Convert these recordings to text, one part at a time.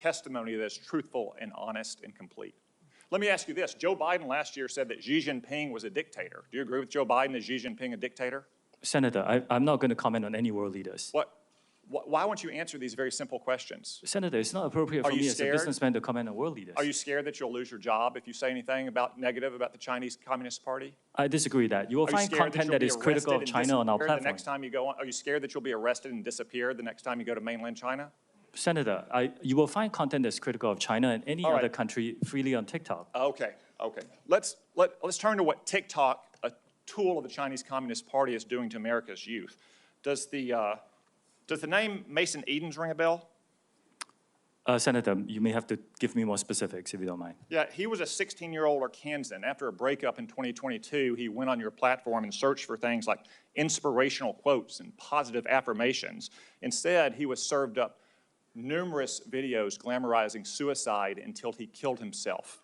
testimony that is truthful and honest and complete. Let me ask you this. Joe Biden last year said that Xi Jinping was a dictator. Do you agree with Joe Biden? Is Xi Jinping a dictator? Senator, I'm not going to comment on any world leaders. Why won't you answer these very simple questions? Senator, it's not appropriate for me as a businessman to comment on world leaders. Are you scared that you'll lose your job if you say anything negative about the Chinese Communist Party? I disagree that. You will find content that is critical of China on our platform. The next time you go on, are you scared that you'll be arrested and disappear the next time you go to mainland China? Senator, you will find content that's critical of China and any other country freely on TikTok. Okay. Let's turn to what TikTok, a tool of the Chinese Communist Party, is doing to America's youth. Does the name Mason Edens ring a bell? Senator, you may have to give me more specifics if you don't mind. Yeah, he was a 16-year-old Arkansan. After a breakup in 2022, he went on your platform and searched for things like inspirational quotes and positive affirmations. Instead, he was served up numerous videos glamorizing suicide until he killed himself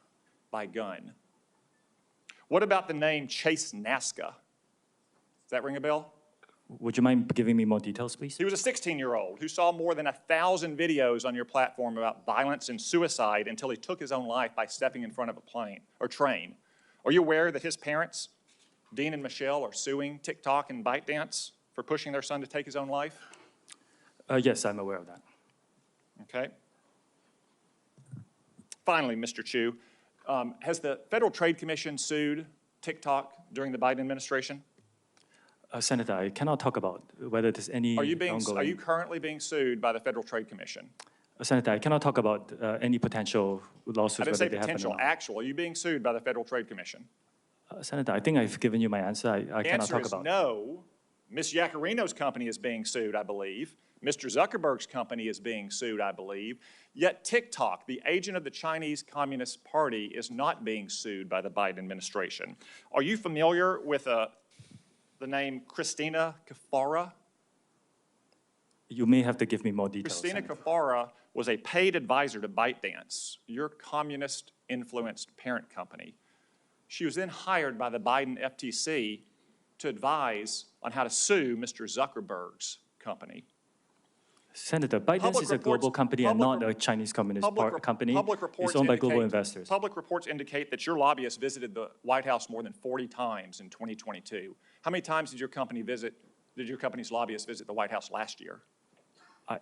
by gun. What about the name Chase Nazca? Does that ring a bell? Would you mind giving me more details, please? He was a 16-year-old who saw more than 1,000 videos on your platform about violence and suicide until he took his own life by stepping in front of a plane or train. Are you aware that his parents, Dean and Michelle, are suing TikTok and ByteDance for pushing their son to take his own life? Yes, I'm aware of that. Okay. Finally, Mr. Chu, has the Federal Trade Commission sued TikTok during the Biden administration? Senator, I cannot talk about whether there's any ongoing... Are you currently being sued by the Federal Trade Commission? Senator, I cannot talk about any potential lawsuits. I didn't say potential, actual. Are you being sued by the Federal Trade Commission? Senator, I think I've given you my answer. I cannot talk about it. The answer is no. Ms. Yaccarino's company is being sued, I believe. Mr. Zuckerberg's company is being sued, I believe. Yet TikTok, the agent of the Chinese Communist Party, is not being sued by the Biden administration. Are you familiar with the name Christina Kafara? You may have to give me more details. Christina Kafara was a paid advisor to ByteDance, your communist-influenced parent company. She was then hired by the Biden FTC to advise on how to sue Mr. Zuckerberg's company. Senator, ByteDance is a global company and not a Chinese Communist company. It's owned by global investors. Public reports indicate that your lobbyist visited the White House more than 40 times in 2022. How many times did your company's lobbyist visit the White House last year?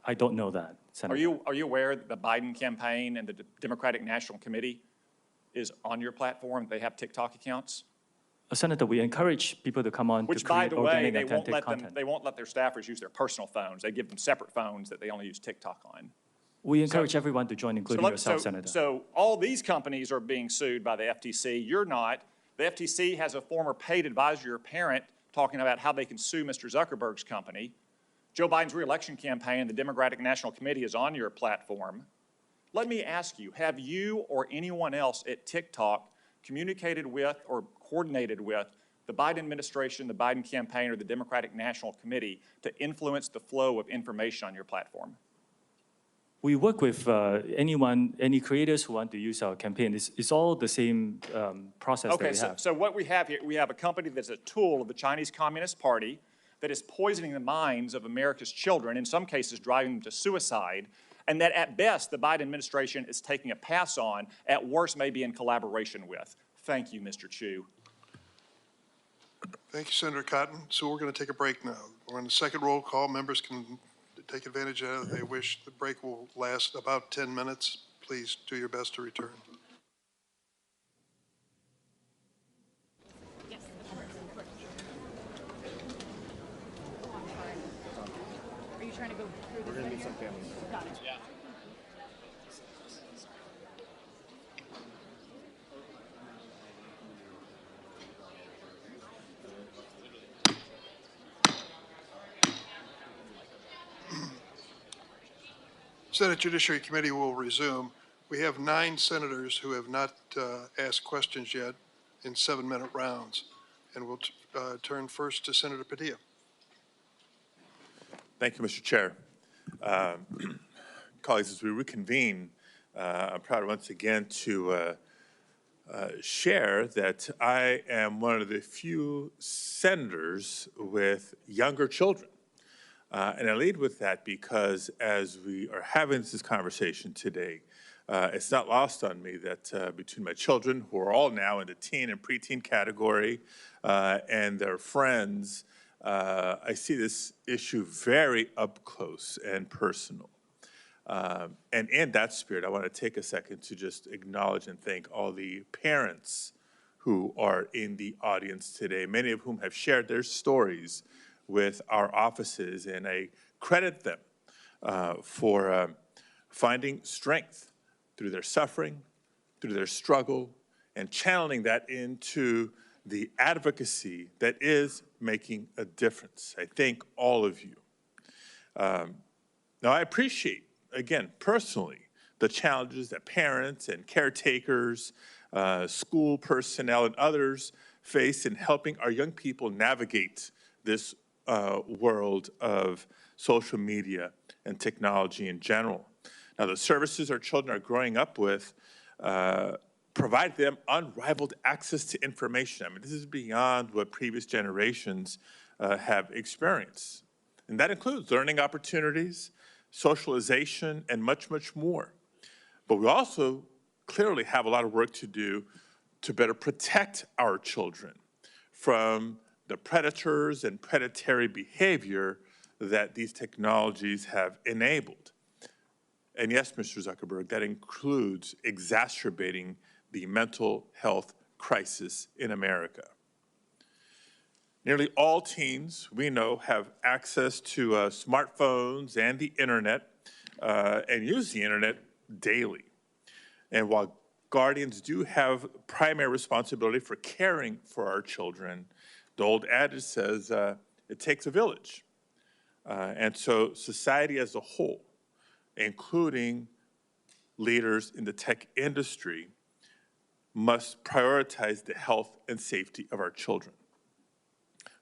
I don't know that, Senator. Are you aware that the Biden campaign and the Democratic National Committee is on your platform? They have TikTok accounts? Senator, we encourage people to come on to create organic, authentic content. They won't let their staffers use their personal phones. They give them separate phones that they only use TikTok on. We encourage everyone to join, including yourself, Senator. So all these companies are being sued by the FTC. You're not. The FTC has a former paid advisor, your parent, talking about how they can sue Mr. Zuckerberg's company. Joe Biden's re-election campaign, the Democratic National Committee, is on your platform. Let me ask you, have you or anyone else at TikTok communicated with or coordinated with the Biden administration, the Biden campaign, or the Democratic National Committee to influence the flow of information on your platform? We work with any creators who want to use our campaign. It's all the same process that we have. So what we have here, we have a company that's a tool of the Chinese Communist Party that is poisoning the minds of America's children, in some cases driving them to suicide, and that at best the Biden administration is taking a pass on, at worst maybe in collaboration with. Thank you, Mr. Chu. Thank you, Senator Cotton. So we're going to take a break now. We're on the second roll call. Members can take advantage of it if they wish. The break will last about 10 minutes. Please do your best to return. Are you trying to go through this? We're going to meet some families. Got it. Yeah. Senate Judiciary Committee will resume. We have 9 senators who have not asked questions yet in 7-minute rounds. And we'll turn first to Senator Padilla. Thank you, Mr. Chair. Colleagues, as we reconvene, I'm proud once again to share that I am one of the few senators with younger children. And I lead with that because as we are having this conversation today, it's not lost on me that between my children, who are all now in the teen and preteen category, and their friends, I see this issue very up close and personal. And in that spirit, I want to take a second to just acknowledge and thank all the parents who are in the audience today, many of whom have shared their stories with our offices, and I credit them for finding strength through their suffering, through their struggle, and channeling that into the advocacy that is making a difference. I thank all of you. Now, I appreciate, again, personally, the challenges that parents and caretakers, school personnel, and others face in helping our young people navigate this world of social media and technology in general. Now, the services our children are growing up with provide them unrivaled access to information. I mean, this is beyond what previous generations have experienced. And that includes learning opportunities, socialization, and much, much more. But we also clearly have a lot of work to do to better protect our children from the predators and predatory behavior that these technologies have enabled. And yes, Mr. Zuckerberg, that includes exacerbating the mental health crisis in America. Nearly all teens we know have access to smartphones and the internet and use the internet daily. And while guardians do have primary responsibility for caring for our children, the old adage says it takes a village. And so society as a whole, including leaders in the tech industry, must prioritize the health and safety of our children.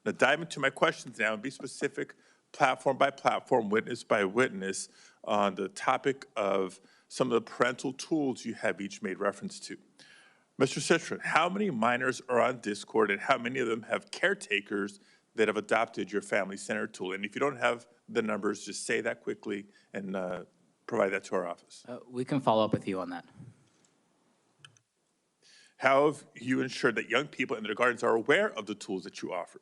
Now, dive into my questions now and be specific, platform by platform, witness by witness, on the topic of some of the parental tools you have each made reference to. Mr. Citron, how many minors are on Discord, and how many of them have caretakers that have adopted your family center tool? And if you don't have the numbers, just say that quickly and provide that to our office. We can follow up with you on that. How have you ensured that young people and their guardians are aware of the tools that you offer?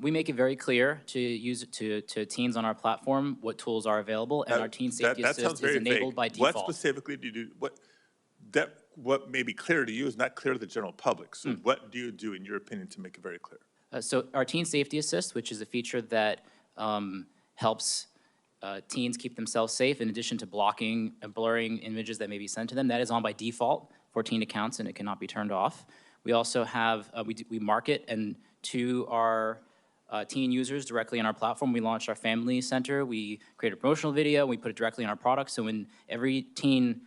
We make it very clear to teens on our platform what tools are available, and our Teen Safety Assist is enabled by default. What specifically do you do? What may be clear to you is not clear to the general public. So what do you do, in your opinion, to make it very clear? So our Teen Safety Assist, which is a feature that helps teens keep themselves safe, in addition to blocking and blurring images that may be sent to them, that is on by default for teen accounts, and it cannot be turned off. We also have, we market and to our teen users directly on our platform. We launched our Family Center. We created a promotional video. We put it directly on our product. So when every teen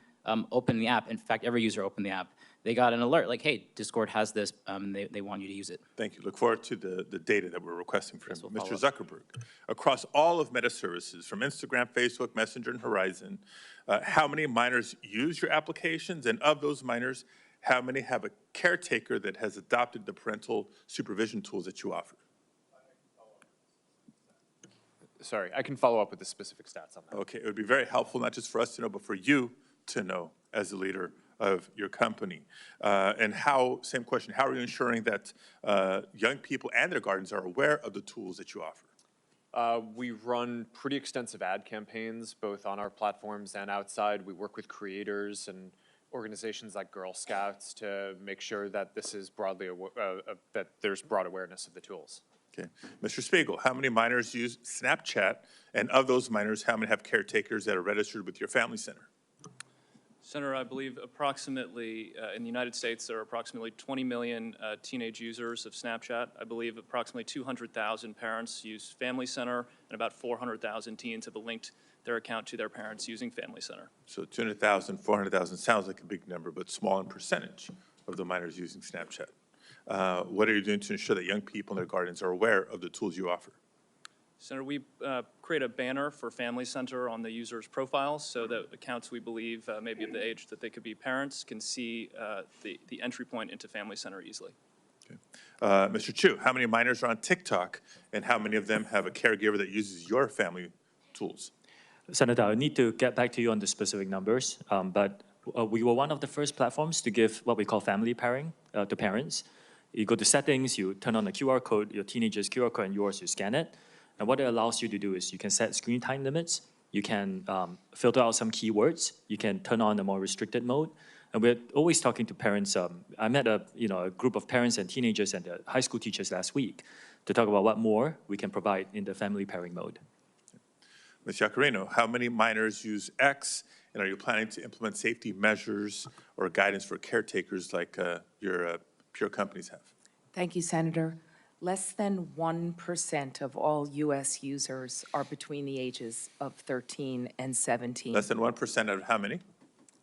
opened the app, in fact, every user opened the app, they got an alert like, hey, Discord has this, they want you to use it. Thank you. Look forward to the data that we're requesting from We'll Mr. Zuckerberg. Across all of Meta services, from Instagram, Facebook, Messenger, and Horizon, how many minors use your applications? And of those minors, how many have a caretaker that has adopted the parental supervision tools that you offer? Sorry, I can follow up with the specific stats on that. Okay, it would be very helpful, not just for us to know, but for you to know as the leader of your company. And how, same question, how are you ensuring that young people and their guardians are aware of the tools that you offer? We run pretty extensive ad campaigns, both on our platforms and outside. We work with creators and organizations like Girl Scouts to make sure that this is broadly, that there's broad awareness of the tools. Okay. Mr. Spiegel, how many minors use Snapchat? And of those minors, how many have caretakers that are registered with your family center? Senator, I believe approximately, in the United States, there are approximately 20 million teenage users of Snapchat. I believe approximately 200,000 parents use Family Center, and about 400,000 teens have linked their account to their parents using Family Center. So 200,000, 400,000 sounds like a big number, but small in percentage of the minors using Snapchat. What are you doing to ensure that young people and their guardians are aware of the tools you offer? Senator, we create a banner for Family Center on the user's profiles so that accounts we believe may be of the age that they could be parents can see the entry point into Family Center easily. Okay. Mr. Chu, how many minors are on TikTok, and how many of them have a caregiver that uses your family tools? Senator, I need to get back to you on the specific numbers, but we were one of the first platforms to give what we call family pairing to parents. You go to settings, you turn on the QR code, your teenager's QR code and yours, you scan it. And what it allows you to do is you can set screen time limits, you can filter out some keywords, you can turn on a more restricted mode. And we're always talking to parents. I met a group of parents and teenagers and high school teachers last week to talk about what more we can provide in the family pairing mode. Ms. Yacarino, how many minors use X, and are you planning to implement safety measures or guidance for caretakers like your peer companies have? Thank you, Senator. Less than 1% of all U.S. users are between the ages of 13 and 17. Less than 1% out of how many?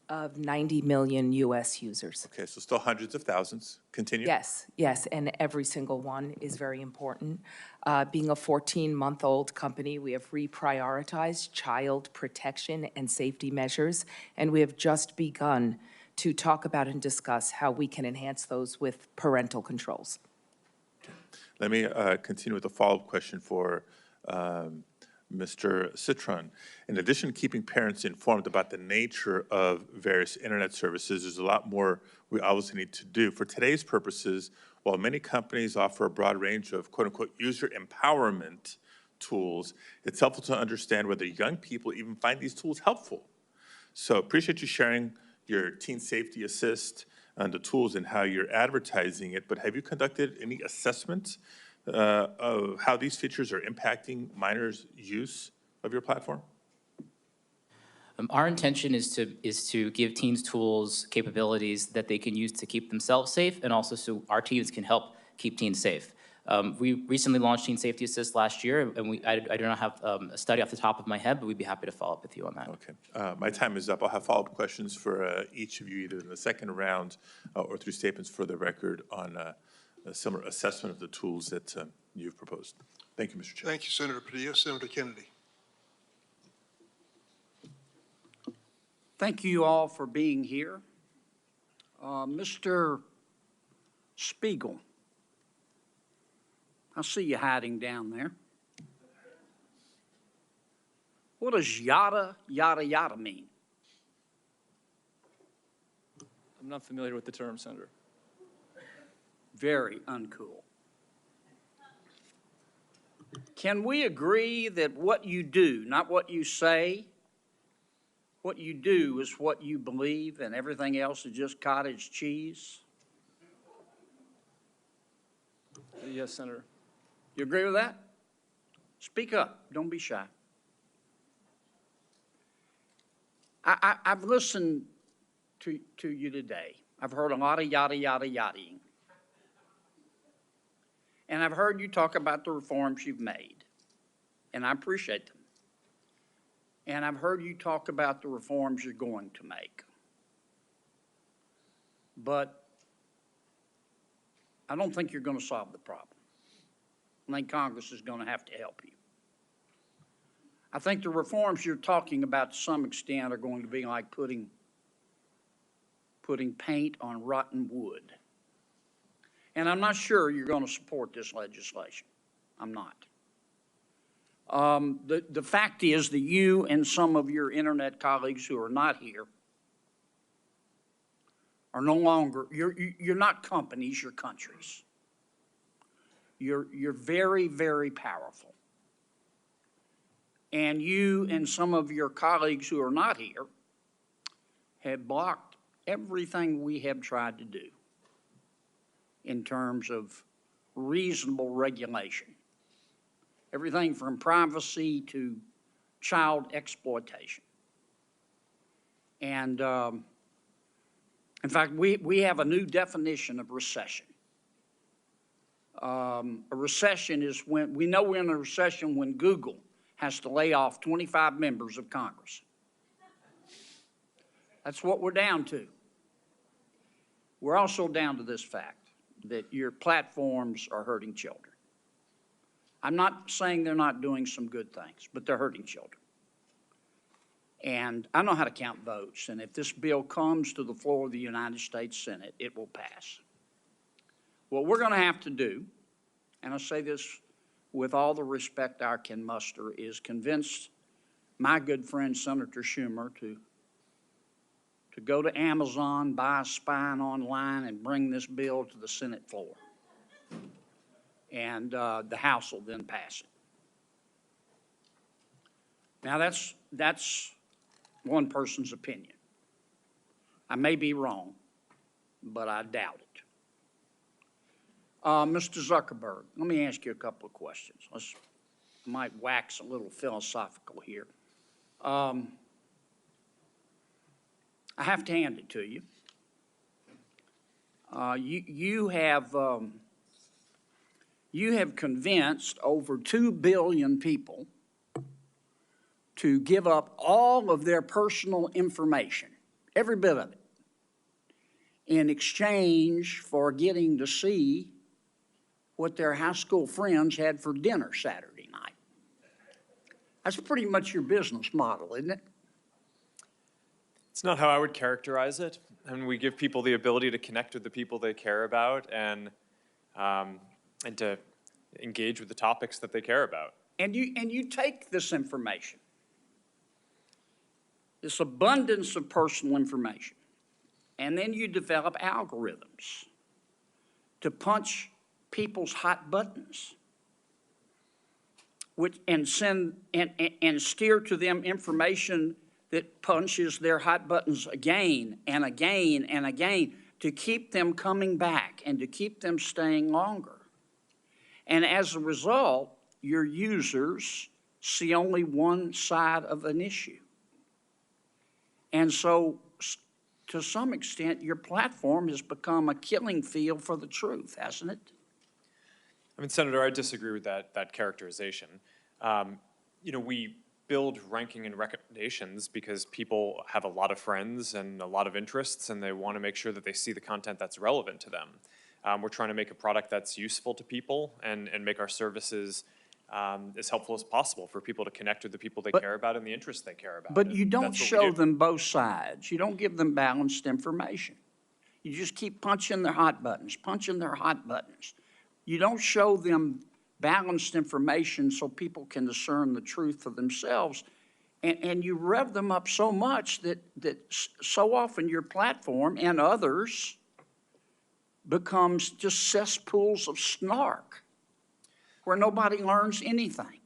Of 90 million U.S. users. Okay, so still hundreds of thousands. Continue. Yes, yes, and every single one is very important. Being a 14-month-old company, we have reprioritized child protection and safety measures, and we have just begun to talk about and discuss how we can enhance those with parental controls. Let me continue with a follow-up question for Mr. Citron. In addition to keeping parents informed about the nature of various internet services, there's a lot more we obviously need to do. For today's purposes, while many companies offer a broad range of quote-unquote user empowerment tools, it's helpful to understand whether young people even find these tools helpful. So appreciate you sharing your Teen Safety Assist and the tools and how you're advertising it, but have you conducted any assessment of how these features are impacting minors' use of your platform? Our intention is to give teens tools, capabilities that they can use to keep themselves safe, and also so our teams can help keep teens safe. We recently launched Teen Safety Assist last year, and I do not have a study off the top of my head, but we'd be happy to follow up with you on that. Okay. My time is up. I'll have follow-up questions for each of you, either in the second round or through statements for the record on a similar assessment of the tools that you've proposed. Thank you, Mr. Chair. Thank you, Senator Padilla. Senator Kennedy. Thank you all for being here. Mr. Spiegel, I see you hiding down there. What does yada, yada, yada mean? I'm not familiar with the term, Senator. Very uncool. Can we agree that what you do, not what you say, what you do is what you believe and everything else is just cottage cheese? Yes, Senator. You agree with that? Speak up. Don't be shy. I've listened to you today. I've heard a lot of yada, yada, yadaing. And I've heard you talk about the reforms you've made, and I appreciate them. And I've heard you talk about the reforms you're going to make. But I don't think you're going to solve the problem. I think Congress is going to have to help you. I think the reforms you're talking about to some extent are going to be like putting paint on rotten wood. And I'm not sure you're going to support this legislation. I'm not. The fact is that you and some of your internet colleagues who are not here are no longer, you're not companies, you're countries. You're very, very powerful. And you and some of your colleagues who are not here have blocked everything we have tried to do in terms of reasonable regulation. Everything from privacy to child exploitation. And in fact, we have a new definition of recession. A recession is when, we know we're in a recession when Google has to lay off 25 members of Congress. That's what we're down to. We're also down to this fact that your platforms are hurting children. I'm not saying they're not doing some good things, but they're hurting children. And I know how to count votes, and if this bill comes to the floor of the United States Senate, it will pass. what we're going to have to do, and I say this with all the respect I can muster, is convince my good friend Senator Schumer to go to Amazon, buy a spine online, and bring this bill to the Senate floor. And the House will then pass it. Now, that's one person's opinion. I may be wrong, but I doubt it. Mr. Zuckerberg, let me ask you a couple of questions. I might wax a little philosophical here. I have to hand it to you. You have convinced over 2 billion people to give up all of their personal information, every bit of it, in exchange for getting to see what their high school friends had for dinner Saturday night. That's pretty much your business model, isn't it? It's not how I would characterize it. And we give people the ability to connect with the people they care about and to engage with the topics that they care about. And you take this information, this abundance of personal information, and then you develop algorithms to punch people's hot buttons, and steer to them information that punches their hot buttons again and again and again to keep them coming back and to keep them staying longer. And as a result, your users see only one side of an issue. And so, to some extent, your platform has become a killing field for the truth, hasn't it? I mean, Senator, I disagree with that characterization. We build ranking and recommendations because people have a lot of friends and a lot of interests, and they want to make sure that they see the content that's relevant to them. We're trying to make a product that's useful to people and make our services as helpful as possible for people to connect with the people they care about and the interests they care about. But you And don't that's what we show do. them both sides. You don't give them balanced information. You just keep punching their hot buttons, punching their hot buttons. You don't show them balanced information so people can discern the truth for themselves. And you rev them up so much that so often your platform and others becomes just cesspools of snark where nobody learns anything,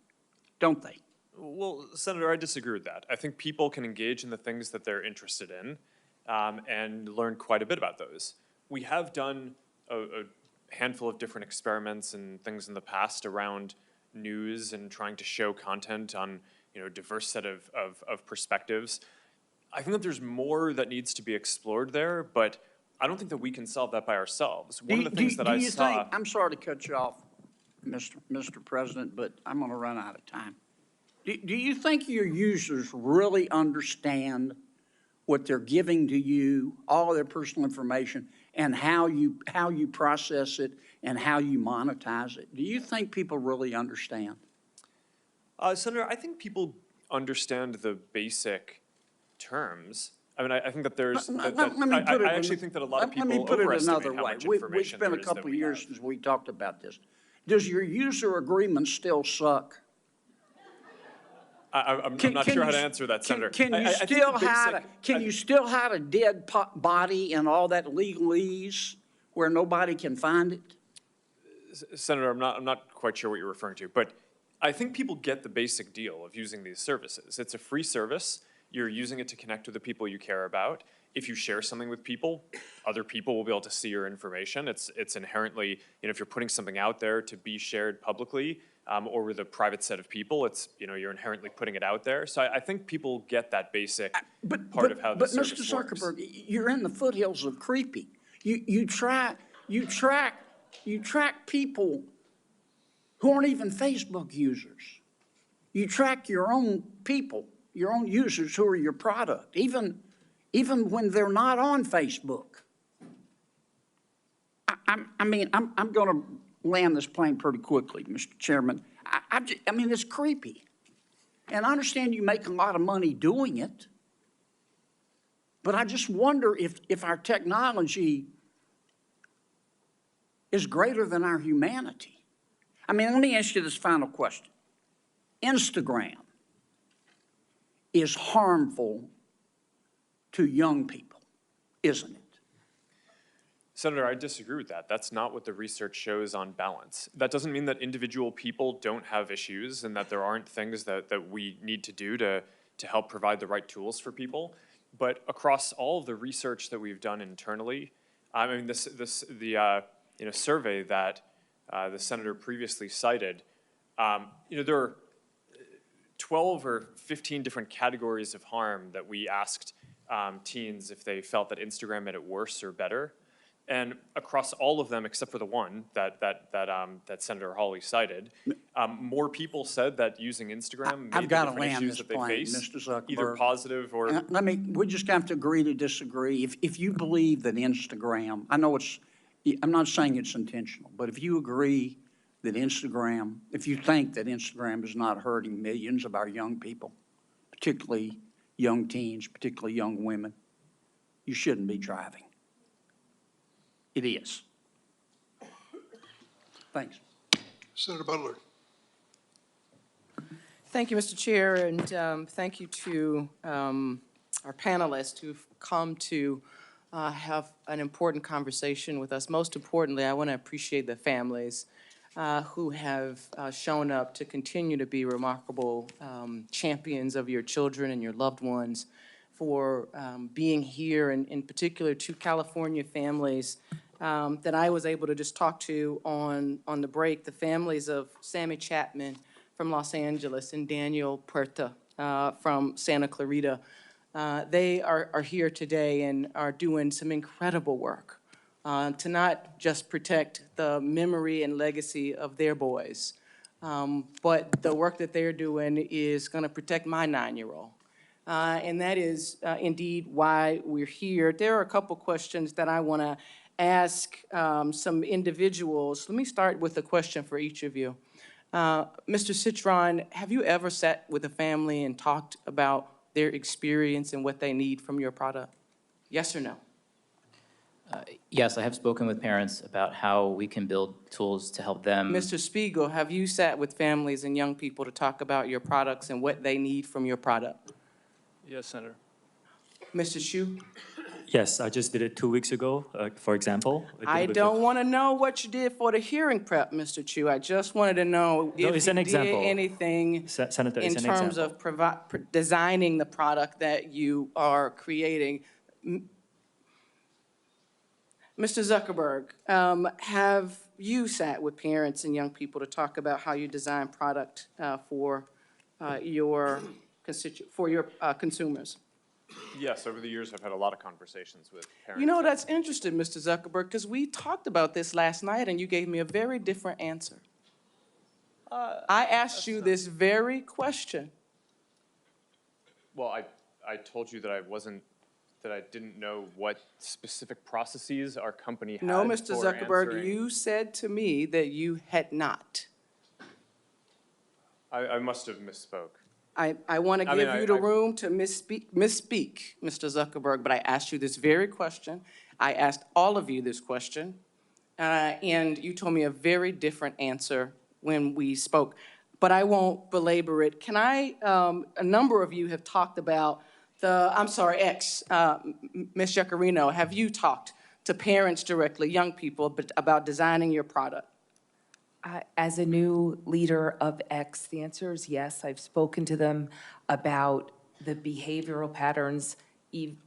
don't they? Well, Senator, I disagree with that. I think people can engage in the things that they're interested in and learn quite a bit about those. We have done a handful of different experiments and things in the past around news and trying to show content on a diverse set of perspectives. I think that there's more that needs to be explored there, but I don't think that we can solve that by ourselves. One of the things that I saw. I'm sorry to cut you off, Mr. President, but I'm going to run out of time. Do you think your users really understand what they're giving to you, all of their personal information, and how you process it and how you monetize it? Do you think people really understand? Senator, I think people understand the basic terms. I mean, I think that there's. I actually think that a lot of people overestimate how much information It's been a there is couple that of we years have. since we talked about this. Does your user agreement still suck? I'm not sure how to answer that, Senator. Can you still hide a dead body and all that legalese where nobody can find it? Senator, I'm not quite sure what you're referring to, but I think people get the basic deal of using these services. It's a free service. You're using it to connect with the people you care about. If you share something with people, other people will be able to see your information. It's inherently, if you're putting something out there to be shared publicly or with a private set of people, it's, you're inherently putting it out there. So I think people get that basic part of how the service works. But Mr. Zuckerberg, you're in the foothills of creepy. You track people who aren't even Facebook users. You track your own people, your own users who are your product, even when they're not on Facebook. I'm going to land this plane pretty quickly, Mr. Chairman. I mean, it's creepy. And I understand you make a lot of money doing it, but I just wonder if our technology is greater than our humanity. I mean, let me ask you this final question. Instagram is harmful to young people, isn't it? Senator, I disagree with that. That's not what the research shows on balance. That doesn't mean that individual people don't have issues and that there aren't things that we need to do to help provide the right tools for people. But across all of the research that we've done internally, I mean, the survey that the senator previously cited, there are 12 or 15 different categories of harm that we asked teens if they felt that Instagram made it worse or better. And across all of them, except for the one that Senator Hawley cited, more people said that using Instagram made the different issues that they face, Mr. Zuckerberg. either positive or. We just have to agree to disagree. If you believe that Instagram, I'm not saying it's intentional, but if you agree that if you think that Instagram is not hurting millions of our young people, particularly young teens, particularly young women, you shouldn't be driving. It is. Thanks. Senator Butler. Thank you, Mr. Chair, and thank you to our panelists who've come to have an important conversation with us. Most importantly, I want to appreciate the families who have shown up to continue to be remarkable champions of your children and your loved ones, for being here, and in particular to California families that I was able to just talk to on the break, the families of Sammy Chapman from Los Angeles and Daniel Puerta from Santa Clarita. They are here today and are doing some incredible work to not just protect the memory and legacy of their boys, but the work that they're doing is going to protect my 9-year-old. And that is indeed why we're here. There are a couple questions that I want to ask some individuals. Let me start with a question for each of you. Mr. Citron, have you ever sat with a family and talked about their experience and what they need from your product? Yes or no? Yes, I have spoken with parents about how we can build tools to help them. Mr. Spiegel, have you sat with families and young people to talk about your products and what they need from your product? Yes, Senator. Mr. Hsu? Yes, I just did it 2 weeks ago, for example. I don't want to know what you did for the hearing prep, Mr. Chu. I just wanted to know if it's you an did example. anything Senator, in it's an terms example. of designing the product that you are creating. Mr. Zuckerberg, have you sat with parents and young people to talk about how you design product for your consumers? Yes, over the years, I've had a lot of conversations with parents. You know, that's interesting, Mr. Zuckerberg, because we talked about this last night and you gave me a very different answer. I asked you this very question. Well, I told you that I didn't know what specific processes our company had No, Mr. for Zuckerberg, answering. you said to me that you had not. I must have misspoke. I want to give you the room to misspeak, Mr. Zuckerberg, but I asked you this very question. I asked all of you this question, and you told me a very different answer when we spoke. But I won't belabor it. Can I, a number of you have talked about Ms. Giacarino, have you talked to parents directly, young people, about designing your product? As a new leader of X, the answer is yes. I've spoken to them about the behavioral patterns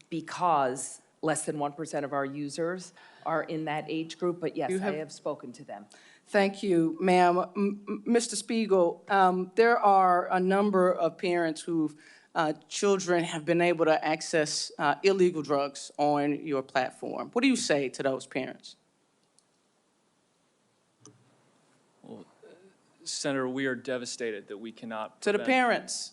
because less than 1% of our users are in that age group, but yes, I have spoken to them. Thank you, ma'am. Mr. Spiegel, there are a number of parents whose children have been able to access illegal drugs on your platform. What do you say to those parents? Senator, we are devastated that we cannot To the prevent. parents,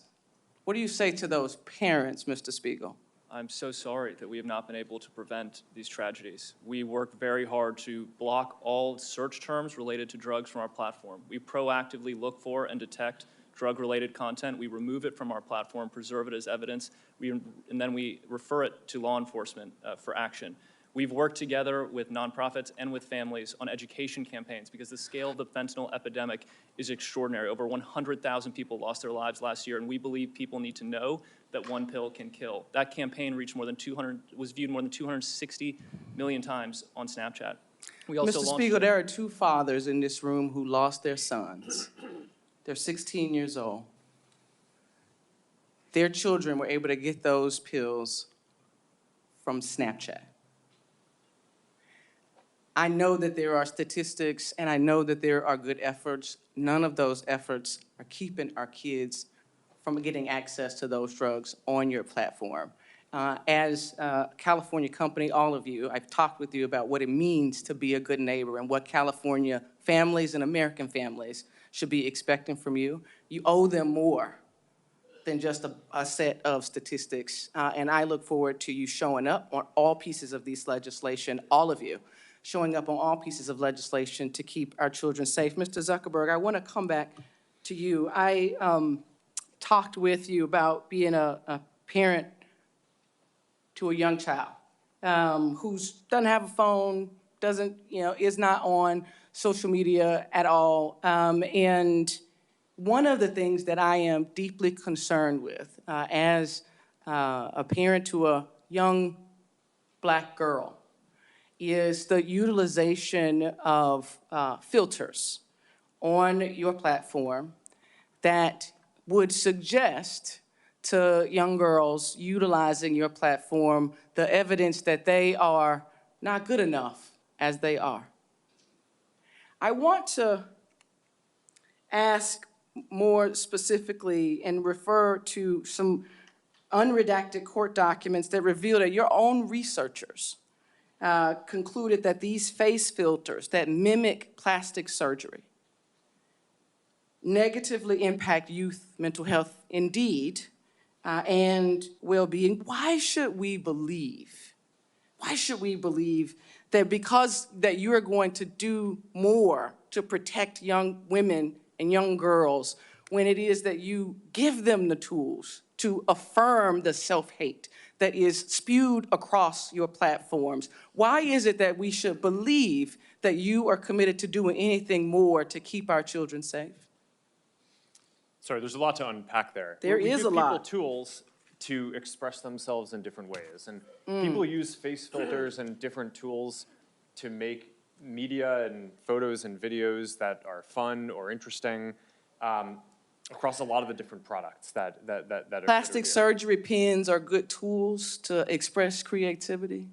what do you say to those parents, Mr. Spiegel? I'm so sorry that we have not been able to prevent these tragedies. We work very hard to block all search terms related to drugs from our platform. We proactively look for and detect drug-related content. We remove it from our platform, preserve it as evidence, and then we refer it to law enforcement for action. We've worked together with nonprofits and with families on education campaigns because the scale of the fentanyl epidemic is extraordinary. Over 100,000 people lost their lives last year, and we believe people need to know that one pill can kill. That campaign reached was viewed more than 260 million times on Snapchat. We also Mr. launched Spiegel, there are two fathers in this room who lost their sons. They're 16 years old. Their children were able to get those pills from Snapchat. I know that there are statistics and I know that there are good efforts. None of those efforts are keeping our kids from getting access to those drugs on your platform. As a California company, all of you, I've talked with you about what it means to be a good neighbor and what California families and American families should be expecting from you. You owe them more than just a set of statistics. And I look forward to you showing up on all pieces of this legislation, all of you, showing up on all pieces of legislation to keep our children safe. Mr. Zuckerberg, I want to come back to you. I talked with you about being a parent to a young child who doesn't have a phone, is not on social media at all. And one of the things that I am deeply concerned with as a parent to a young Black girl is the utilization of filters on your platform that would suggest to young girls utilizing your platform the evidence that they are not good enough as they are. I want to ask more specifically and refer to some unredacted court documents that reveal that your own researchers concluded that these face filters that mimic plastic surgery negatively impact youth mental health indeed and well-being. Why should we believe that because that you're going to do more to protect young women and young girls when it is that you give them the tools to affirm the self-hate that is spewed across your platforms? Why is it that we should believe that you are committed to doing anything more to keep our children safe? Sorry, there's a lot to unpack there. There We is give a lot. people tools to express themselves in different ways. And people use face filters and different tools to make media and photos and videos that are fun or interesting across a lot of the different products that are Plastic here. surgery pens are good tools to express creativity.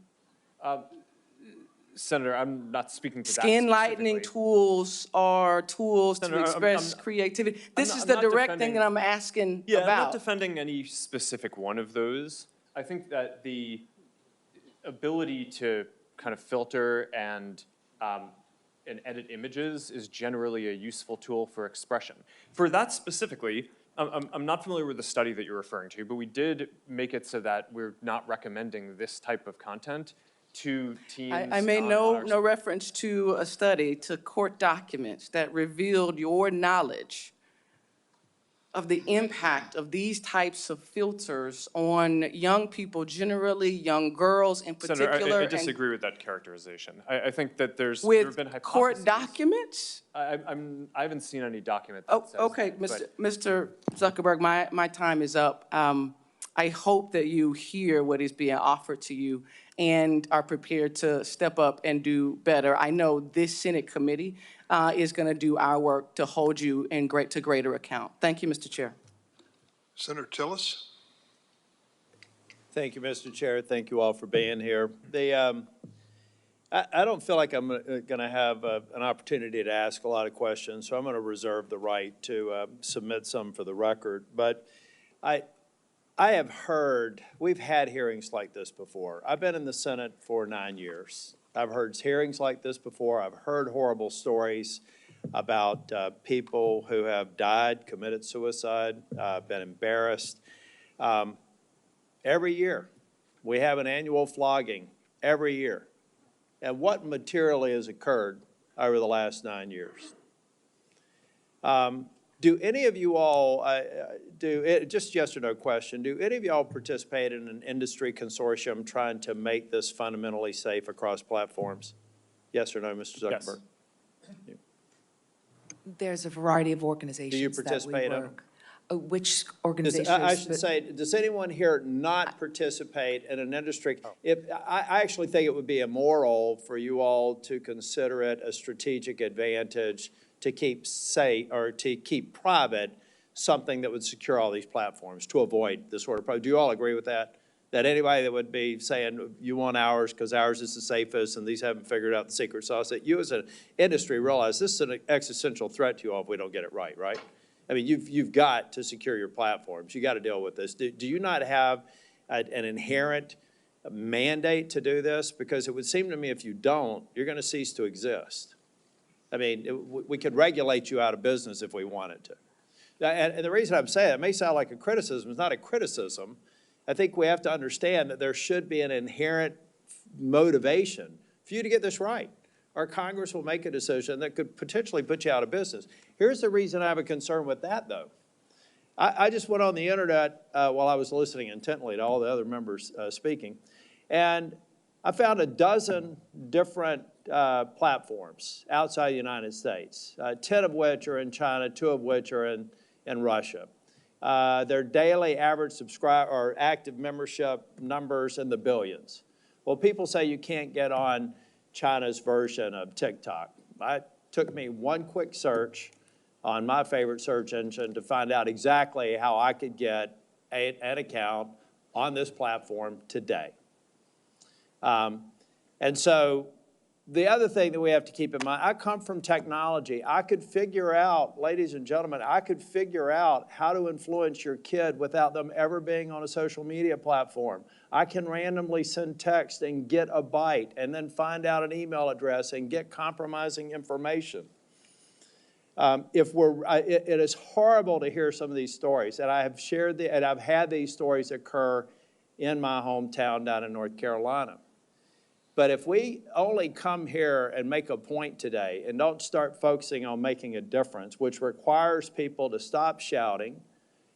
Senator, I'm not speaking to that Skin lightening specifically. tools are tools Senator, to express I'm creativity. This is I'm the not direct defending- thing that I'm asking Yeah, about. I'm not defending any specific one of those. I think that the ability to kind of filter and edit images is generally a useful tool for expression. For that specifically, I'm not familiar with the study that you're referring to, but we did make it so that we're not recommending this type of content to teens. I made on no our- reference to a study, to court documents that revealed your knowledge of the impact of these types of filters on young people generally, young girls in particular. Senator, I and disagree with that characterization. I think that there have been with court hypotheses. documents? I haven't seen any document Oh, that says okay, that, but- Mr. Zuckerberg, my time is up. I hope that you hear what is being offered to you and are prepared to step up and do better. I know this Senate committee is going to do our work to hold you to greater account. Thank you, Mr. Chair. Senator Tillis? Thank you, Mr. Chair. Thank you all for being here. I don't feel like I'm going to have an opportunity to ask a lot of questions, so I'm going to reserve the right to submit some for the record. But I have heard, we've had hearings like this before. I've been in the Senate for 9 years. I've heard hearings like this before. I've heard horrible stories about people who have died, committed suicide, been embarrassed. Every year, we have an annual flogging every year. And what materially has occurred over the last 9 years? Do any of you all, just yes or no question, do any of y'all participate in an industry consortium trying to make this fundamentally safe across platforms? Yes or no, Mr. Zuckerberg? There's a variety of organizations that we participate in work. Which Does, organizations? I should say, does anyone here not participate in an industry? I actually think it would be immoral for you all to consider it a strategic advantage to keep safe or to keep private something that would secure all these platforms to avoid this sort of problem. Do you all agree with that? That anybody that would be saying you want ours because ours is the safest and these haven't figured out the secret sauce, that you as an industry realize this is an existential threat to you all if we don't get it right, right? I mean, you've got to secure your platforms. You got to deal with this. Do you not have an inherent mandate to do this? Because it would seem to me if you don't, you're going to cease to exist. I mean, we could regulate you out of business if we wanted to. And the reason I'm saying it may sound like a criticism. It's not a criticism. I think we have to understand that there should be an inherent motivation for you to get this right. Our Congress will make a decision that could potentially put you out of business. Here's the reason I have a concern with that, though. I just went on the internet while I was listening intently to all the other members speaking, and I found a dozen different platforms outside the United States, 10 of which are in China, 2 of which are in Russia. Their daily average subscriber or active membership numbers in the billions. Well, people say you can't get on China's version of TikTok. It took me one quick search on my favorite search engine to find out exactly how I could get an account on this platform today. And so the other thing that we have to keep in mind, I come from technology. I could figure out, ladies and gentlemen, I could figure out how to influence your kid without them ever being on a social media platform. I can randomly send text and get a bite and then find out an email address and get compromising information. It is horrible to hear some of these stories, and I have shared and I've had these stories occur in my hometown down in North Carolina. But if we only come here and make a point today and don't start focusing on making a difference, which requires people to stop shouting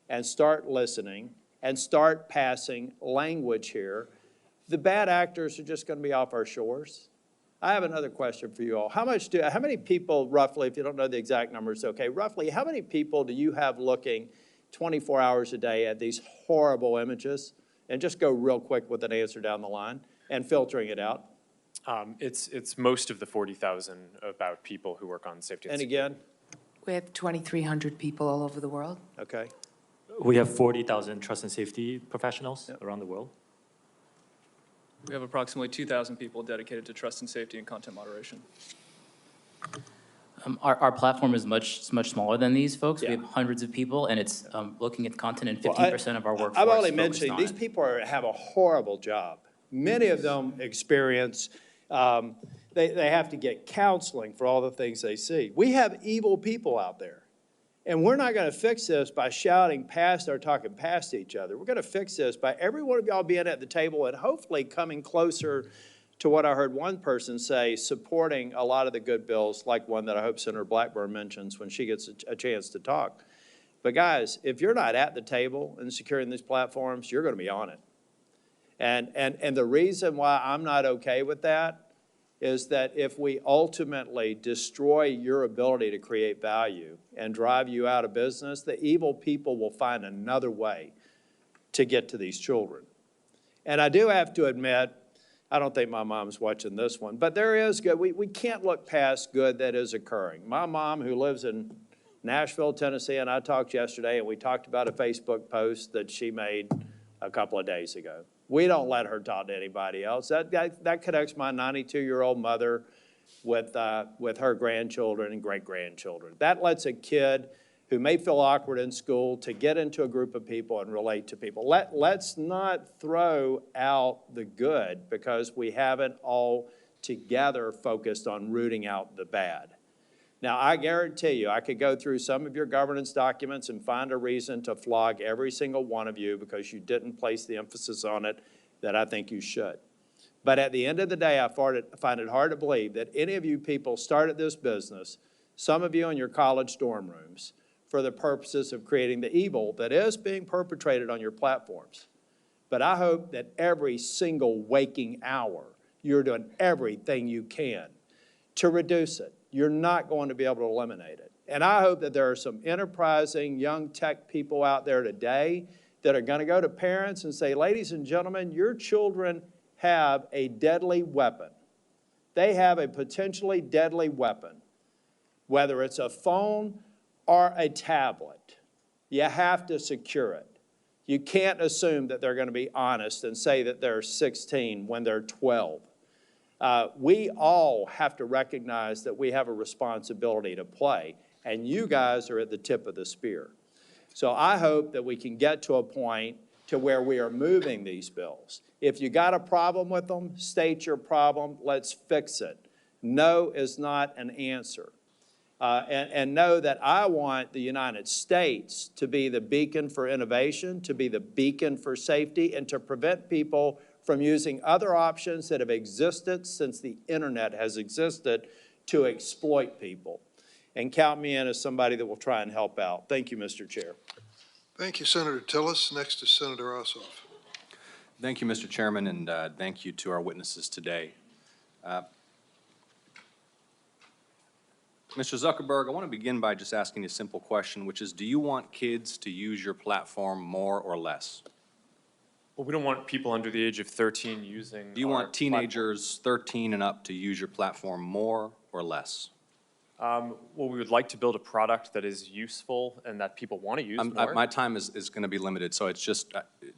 and start listening and start passing language here, the bad actors are just going to be off our shores. I have another question for you all. How many people roughly, if you don't know the exact numbers, okay, roughly how many people do you have looking 24 hours a day at these horrible images? And just go real quick with an answer down the line and filtering it out. It's most of the 40,000 about people who work on safety and And security. again, We have 2,300 people all over the world. okay. We have 40,000 trust and safety professionals around the world. We have approximately 2,000 people dedicated to trust and safety and content moderation. Our platform is much smaller than these folks. Yeah. We have hundreds of people, and it's looking at content, and Well, 15% of our workforce I'm only focused mentioning, on these it. people have a horrible job. Many of them experience, they have to get counseling for all the things they see. We have evil people out there. And we're not going to fix this by shouting past or talking past each other. We're going to fix this by every one of y'all being at the table and hopefully coming closer to what I heard one person say, supporting a lot of the good bills, like one that I hope Senator Blackburn mentions when she gets a chance to talk. But guys, if you're not at the table and securing these platforms, you're going to be on it. And the reason why I'm not okay with that is that if we ultimately destroy your ability to create value and drive you out of business, the evil people will find another way to get to these children. And I do have to admit, I don't think my mom's watching this one, but there is good. We can't look past good that is occurring. My mom, who lives in Nashville, Tennessee, and I talked yesterday, and we talked about a Facebook post that she made a couple of days ago. We don't let her talk to anybody else. That connects my 92-year-old mother with her grandchildren and great-grandchildren. That lets a kid who may feel awkward in school to get into a group of people and relate to people. Let's not throw out the good because we haven't all together focused on rooting out the bad. Now, I guarantee you, I could go through some of your governance documents and find a reason to flog every single one of you because you didn't place the emphasis on it that I think you should. But at the end of the day, I find it hard to believe that any of you people started this business, some of you in your college dorm rooms, for the purposes of creating the evil that is being perpetrated on your platforms. But I hope that every single waking hour, you're doing everything you can to reduce it. You're not going to be able to eliminate it. And I hope that there are some enterprising young tech people out there today that are going to go to parents and say, ladies and gentlemen, your children have a deadly weapon. They have a potentially deadly weapon, whether it's a phone or a tablet. You have to secure it. You can't assume that they're going to be honest and say that they're 16 when they're 12. We all have to recognize that we have a responsibility to play, and you guys are at the tip of the spear. So I hope that we can get to a point to where we are moving these bills. If you got a problem with them, state your problem, let's fix it. No is not an answer. And know that I want the United States to be the beacon for innovation, to be the beacon for safety, and to prevent people from using other options that have existed since the internet has existed to exploit people. And count me in as somebody that will try and help out. Thank you, Mr. Chair. Thank you, Senator Tillis. Next is Senator Ossoff. Thank you, Mr. Chairman, and thank you to our witnesses today. Mr. Zuckerberg, I want to begin by just asking a simple question, which is, do you want kids to use your platform more or less? Well, we don't want people under the age of 13 using. Do you want teenagers 13 and up to use your platform more or less? Well, we would like to build a product that is useful and that people want to use more. My time is going to be limited, so it's just,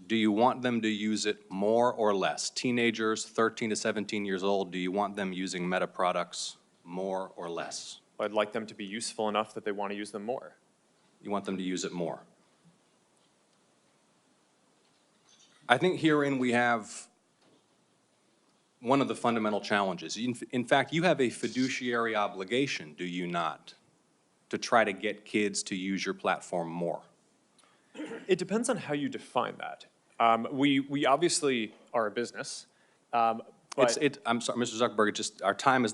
do you want them to use it more or less? Teenagers 13 to 17 years old, do you want them using Meta products more or less? I'd like them to be useful enough that they want to use them more. You want them to use it more. I think herein we have one of the fundamental challenges. In fact, you have a fiduciary obligation, do you not, to try to get kids to use your platform more? It depends on how you define that. We obviously are a business. I'm sorry, Mr. Zuckerberg, our time is,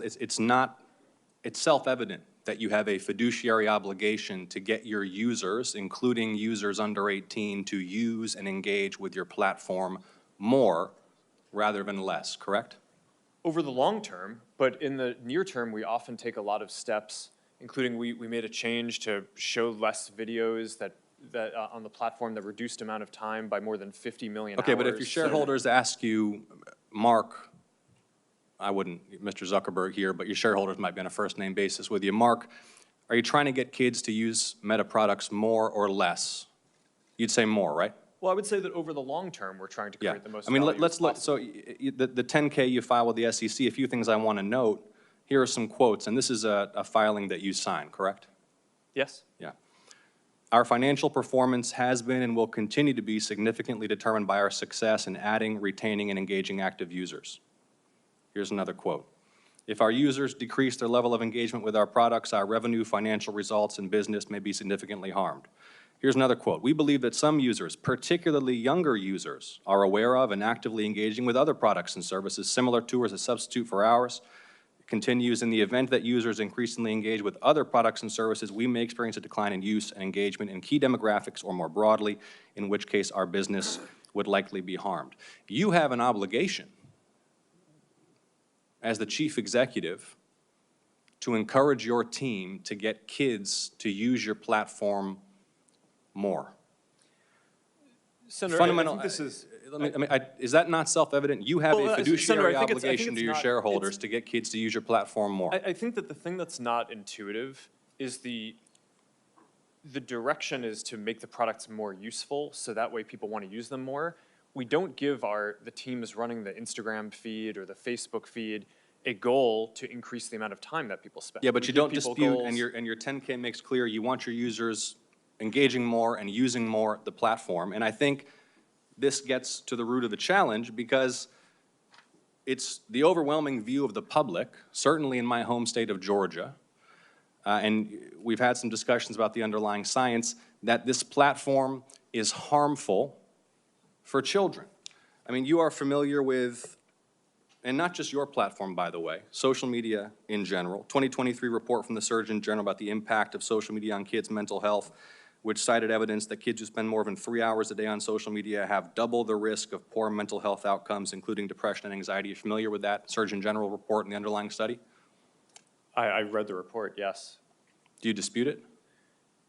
it's self-evident that you have a fiduciary obligation to get your users, including users under 18, to use and engage with your platform more rather than less, correct? Over the long term, but in the near term, we often take a lot of steps, including we made a change to show less videos that on the platform that reduced amount of time by more than 50 million Okay, hours. but if your shareholders ask you, Mark, I wouldn't, Mr. Zuckerberg here, but your shareholders might be on a first-name basis with you. Mark, are you trying to get kids to use Meta products more or less? You'd say more, right? Well, I would say that over the long term, we're trying to create the most I mean, value let's as look, possible. so the 10K you file with the SEC, a few things I want to note. Here are some quotes, and this is a filing that you signed, correct? Yes. Yeah. Our financial performance has been and will continue to be significantly determined by our success in adding, retaining, and engaging active users. Here's another quote. If our users decrease their level of engagement with our products, our revenue, financial results, and business may be significantly harmed. Here's another quote. We believe that some users, particularly younger users, are aware of and actively engaging with other products and services similar to or as a substitute for ours. It continues, in the event that users increasingly engage with other products and services, we may experience a decline in use and engagement in key demographics or more broadly, in which case our business would likely be harmed. You have an obligation as the chief executive to encourage your team to get kids to use your platform more. Senator, I think this is... is that not self-evident? You have a fiduciary Senator, I think obligation to your shareholders to get kids to use your platform more. I think that the thing that's not intuitive is the direction is to make the products more useful, so that way people want to use them more. We don't give the teams running the Instagram feed or the Facebook feed a goal to increase the amount of time that people spend. Yeah, but you don't dispute, and your 10K makes clear you want your users engaging more and using more the platform. And I think this gets to the root of the challenge, because it's the overwhelming view of the public, certainly in my home state of Georgia, and we've had some discussions about the underlying science, that this platform is harmful for children. I mean, you are familiar with and not just your platform, by the way, social media in general. 2023 report from the Surgeon General about the impact of social media on kids' mental health, which cited evidence that kids who spend more than 3 hours a day on social media have double the risk of poor mental health outcomes, including depression and anxiety. Are you familiar with that Surgeon General report and the underlying study? I read the report, yes. Do you dispute it?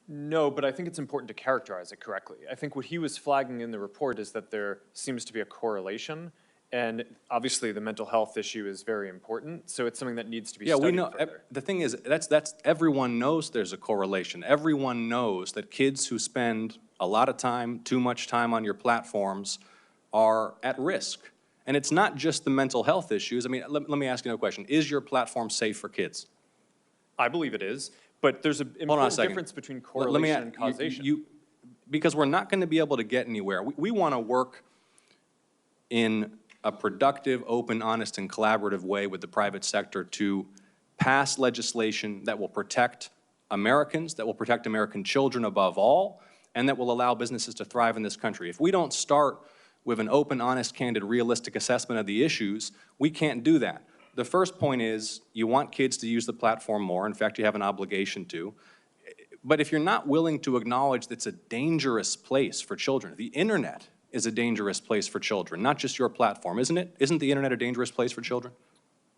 No, but I think it's important to characterize it correctly. I think what he was flagging in the report is that there seems to be a correlation, and obviously the mental health issue is very important, so it's something that needs to be Yeah, studied we know. further. The thing is, that's everyone knows there's a correlation. Everyone knows that kids who spend a lot of time, too much time on your platforms are at risk. And it's not just the mental health issues. I mean, let me ask you another question. Is your platform safe for kids? I believe it is, but there's an Hold on a important second. difference between Let me correlation and causation. Because we're not going to be able to get anywhere. We want to work in a productive, open, honest, and collaborative way with the private sector to pass legislation that will protect Americans, that will protect American children above all, and that will allow businesses to thrive in this country. If we don't start with an open, honest, candid, realistic assessment of the issues, we can't do that. The first point is you want kids to use the platform more. In fact, you have an obligation to. But if you're not willing to acknowledge that it's a dangerous place for children, the internet is a dangerous place for children, not just your platform, isn't it? Isn't the internet a dangerous place for children?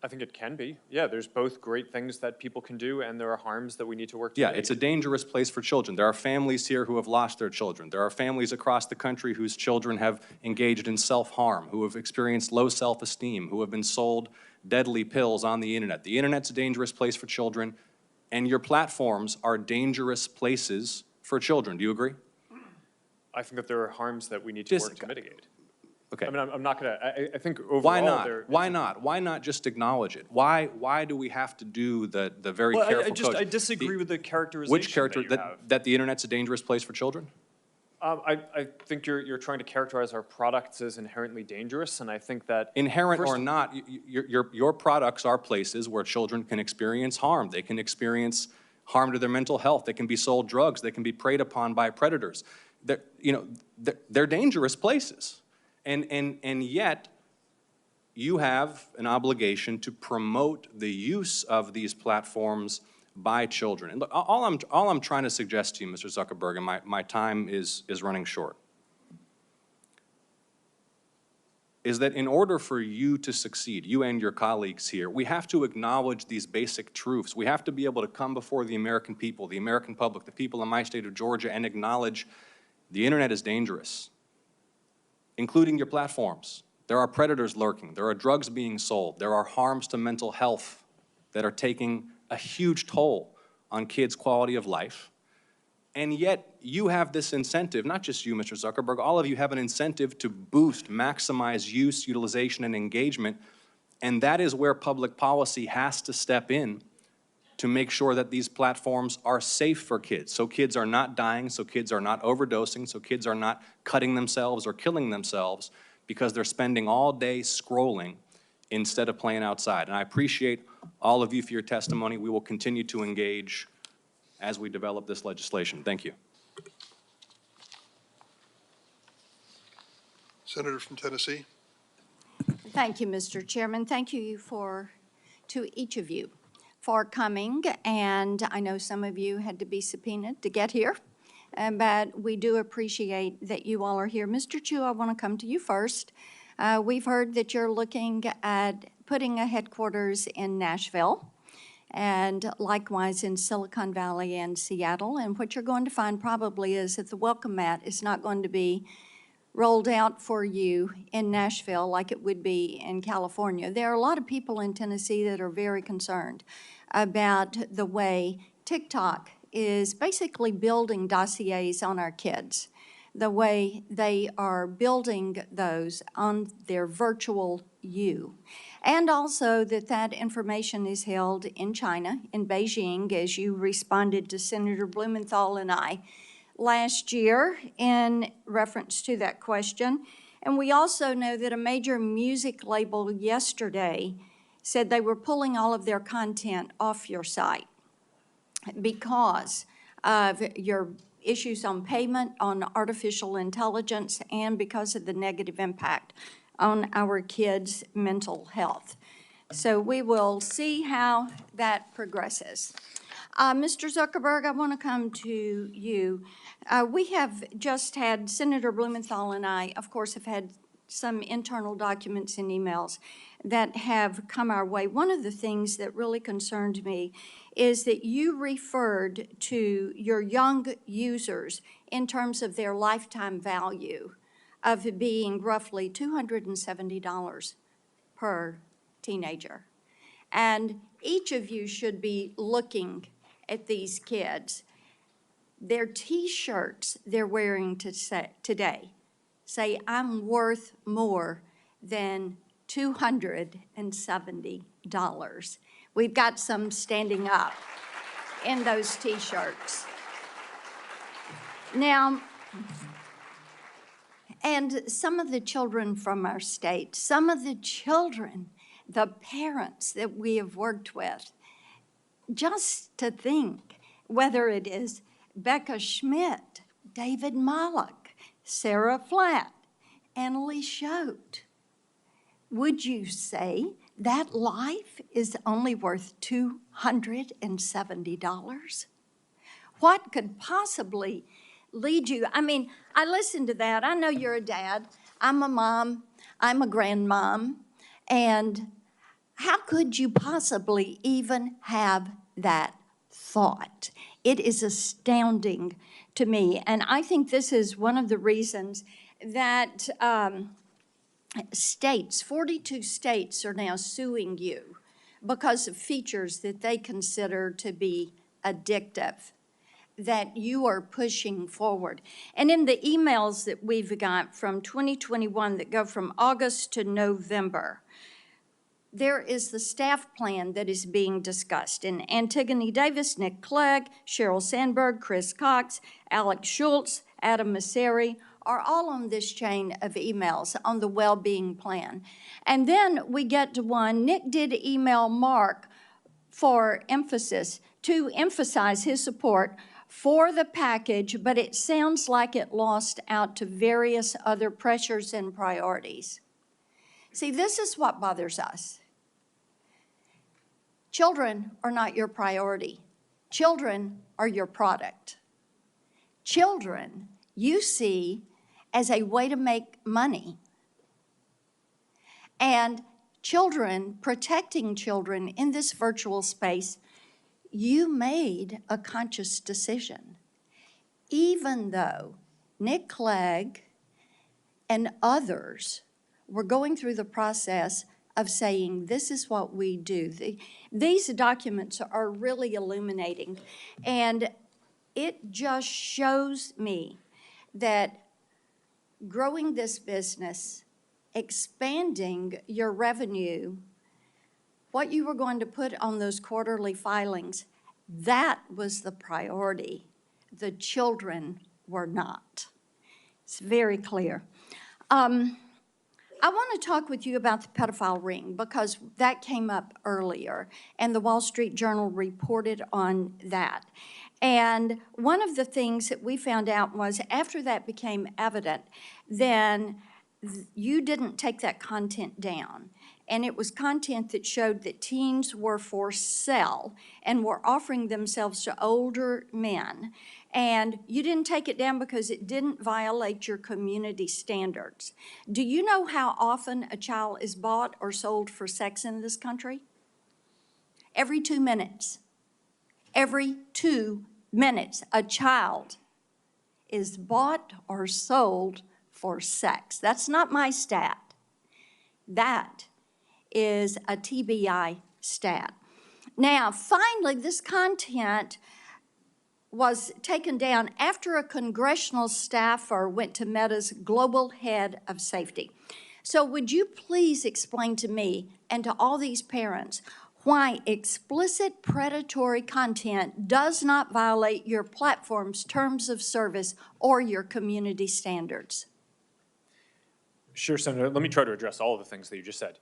I think it can be. Yeah, there's both great things that people can do, and there are harms that we need to work to Yeah, mitigate. it's a dangerous place for children. There are families here who have lost their children. There are families across the country whose children have engaged in self-harm, who have experienced low self-esteem, who have been sold deadly pills on the internet. The internet's a dangerous place for children, and your platforms are dangerous places for children. Do you agree? I think that there are harms that we need to work to mitigate. Okay. I mean, I'm not gonna, I think overall Why not? there. Why not? Why not just acknowledge it? Why do we have to do the very Well, careful I code? disagree with the characterization Which character, that you have. that the internet's a dangerous place for children? I think you're trying to characterize our products as inherently dangerous, and I think that. Inherent first or not, your products are places where children can experience harm. They can experience harm to their mental health. They can be sold drugs. They can be preyed upon by predators. They're dangerous places. And yet, you have an obligation to promote the use of these platforms by children. And look, all I'm trying to suggest to you, Mr. Zuckerberg, and my time is running short, is that in order for you to succeed, you and your colleagues here, we have to acknowledge these basic truths. We have to be able to come before the American people, the American public, the people in my state of Georgia, and acknowledge the internet is dangerous, including your platforms. There are predators lurking. There are drugs being sold. There are harms to mental health that are taking a huge toll on kids' quality of life. And yet, you have this incentive, not just you, Mr. Zuckerberg, all of you have an incentive to boost, maximize use, utilization, and engagement. And that is where public policy has to step in to make sure that these platforms are safe for kids. So kids are not dying, so kids are not overdosing, so kids are not cutting themselves or killing themselves because they're spending all day scrolling instead of playing outside. And I appreciate all of you for your testimony. We will continue to engage as we develop this legislation. Thank you. Senator from Tennessee. Thank you, Mr. Chairman. Thank you to each of you for coming. And I know some of you had to be subpoenaed to get here, but we do appreciate that you all are here. Mr. Chu, I want to come to you first. We've heard that you're looking at putting a headquarters in Nashville, and likewise in Silicon Valley and Seattle. And what you're going to find probably is that the welcome mat is not going to be rolled out for you in Nashville like it would be in California. There are a lot of people in Tennessee that are very concerned about the way TikTok is basically building dossiers on our kids, the way they are building those on their virtual you. And also that information is held in China, in Beijing, as you responded to Senator Blumenthal and I last year in reference to that question. And we also know that a major music label yesterday said they were pulling all of their content off your site because of your issues on payment, on artificial intelligence, and because of the negative impact on our kids' mental health. So we will see how that progresses. Mr. Zuckerberg, I want to come to you. We have just had, Senator Blumenthal and I, of course, have had some internal documents and emails that have come our way. One of the things that really concerned me is that you referred to your young users in terms of their lifetime value of being roughly $270 per teenager. And each of you should be looking at these kids. Their T-shirts they're wearing today say, I'm worth more than $270. We've got some standing up in those T-shirts. Now, and some of the children from our state, some of the children, the parents that we have worked with, just to think, whether it is Becca Schmidt, David Mollick, Sarah Flatt, Annalie Schote, would you say that life is only worth $270? What could possibly lead you? I mean, I listened to that. I know you're a dad. I'm a mom. I'm a grandmom. And how could you possibly even have that thought? It is astounding to me. And I think this is one of the reasons that states, 42 states are now suing you because of features that they consider to be addictive, that you are pushing forward. And in the emails that we've got from 2021 that go from August to November, there is the staff plan that is being discussed. And Antigone Davis, Nick Clegg, Sheryl Sandberg, Chris Cox, Alex Schultz, Adam Masseri are all on this chain of emails on the well-being plan. And then we get to one, Nick did email Mark for emphasis, to emphasize his support for the package, but it sounds like it lost out to various other pressures and priorities. See, this is what bothers us. Children are not your priority. Children are your product. Children you see as a way to make money. And children, protecting children in this virtual space, you made a conscious decision. Even though Nick Clegg and others were going through the process of saying, this is what we do. These documents are really illuminating. And it just shows me that growing this business, expanding your revenue, what you were going to put on those quarterly filings, that was the priority. The children were not. It's very clear. I want to talk with you about the pedophile ring because that came up earlier, and the Wall Street Journal reported on that. And one of the things that we found out was after that became evident, then you didn't take that content down. And it was content that showed that teens were for sale and were offering themselves to older men. And you didn't take it down because it didn't violate your community standards. Do you know how often a child is bought or sold for sex in this country? Every 2 minutes. Every 2 minutes, a child is bought or sold for sex. That's not my stat. That is a TBI stat. Now, finally, this content was taken down after a congressional staffer went to Meta's global head of safety. So would you please explain to me and to all these parents why explicit predatory content does not violate your platform's terms of service or your community standards? Sure, Senator. Let me try to address all of the things that you just said.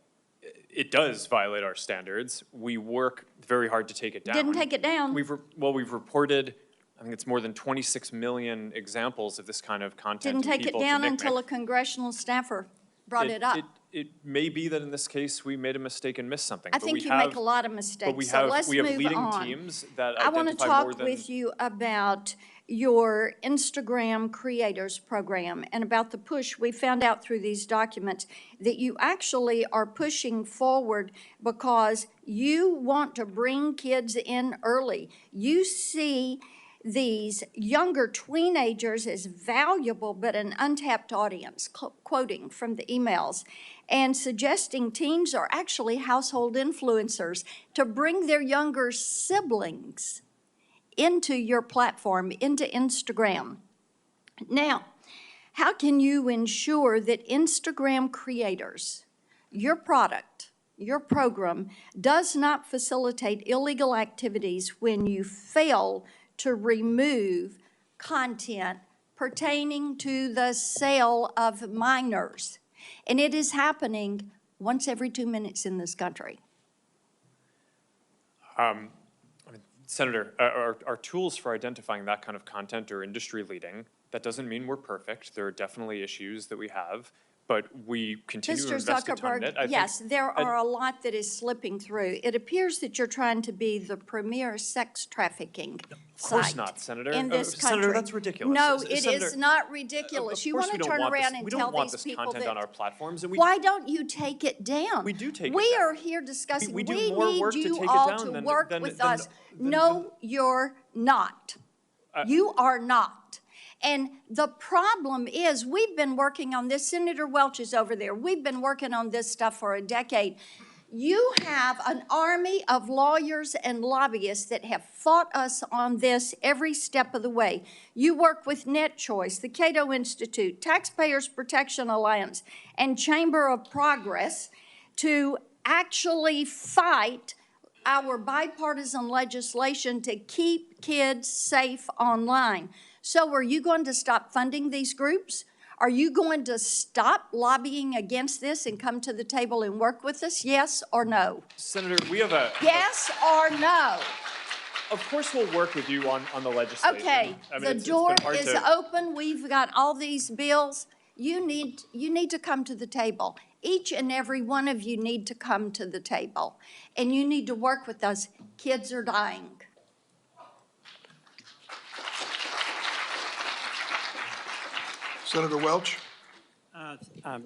It does violate our standards. We work very hard to take it down. Didn't take it down. We've reported, I think it's more than 26 million examples of this kind of content. Didn't take it down until a congressional staffer brought it up. It may be that in this case, we made a mistake and missed something. I but think we you have, make a lot of But mistakes, so let's we have move leading on. teams that I want to identify more talk than. with you about your Instagram Creators Program and about the push. We found out through these documents that you actually are pushing forward because you want to bring kids in early. You see these younger teenagers as valuable but an untapped audience, quoting from the emails, and suggesting teens are actually household influencers to bring their younger siblings into your platform, into Instagram. Now, how can you ensure that Instagram creators, your product, your program, does not facilitate illegal activities when you fail to remove content pertaining to the sale of minors? And it is happening once every 2 minutes in this country. Senator, our tools for identifying that kind of content are industry leading. That doesn't mean we're perfect. There are definitely issues that we have, but we continue to invest a ton in it. Mr. Zuckerberg, yes, there are a lot that is slipping through. It appears that you're trying to be the premier sex trafficking Of course site not, Senator. in this country. Senator, that's ridiculous. No, it Senator, is not ridiculous. Of You course want we to don't turn want around this, and we tell don't want these this people content on our that, platforms, and why don't you take it down? We do take it We down. are here discussing, We do we more need work to you take it all down to than- work than- with than- us. No, you're not. You are not. And the problem is, we've been working on this, Senator Welch is over there, we've been working on this stuff for a decade. You have an army of lawyers and lobbyists that have fought us on this every step of the way. You work with NetChoice, the Cato Institute, Taxpayers Protection Alliance, and Chamber of Progress to actually fight our bipartisan legislation to keep kids safe online. So are you going to stop funding these groups? Are you going to stop lobbying against this and come to the table and work with us? Yes or no? Senator, we have a. Yes or no? Of course, we'll work with you on the legislation. Okay, I mean, the it's door been hard is to- open. We've got all these bills. You need to come to the table. Each and every one of you need to come to the table. And you need to work with us. Kids are dying. Senator Welch? I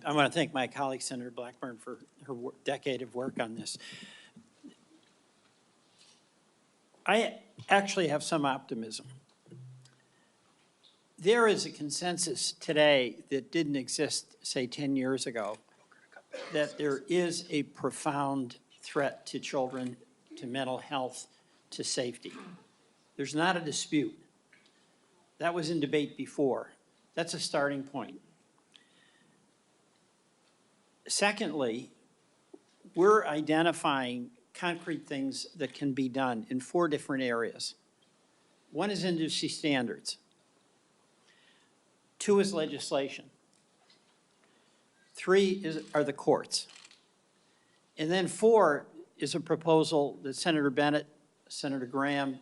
want to thank my colleague, Senator Blackburn, for her decade of work on this. I actually have some optimism. There is a consensus today that didn't exist, say, 10 years ago, that there is a profound threat to children, to mental health, to safety. There's not a dispute. That was in debate before. That's a starting point. Secondly, we're identifying concrete things that can be done in 4 different areas. 1 is industry standards. 2 is legislation. 3 are the courts. And then 4 is a proposal that Senator Bennett, Senator Graham,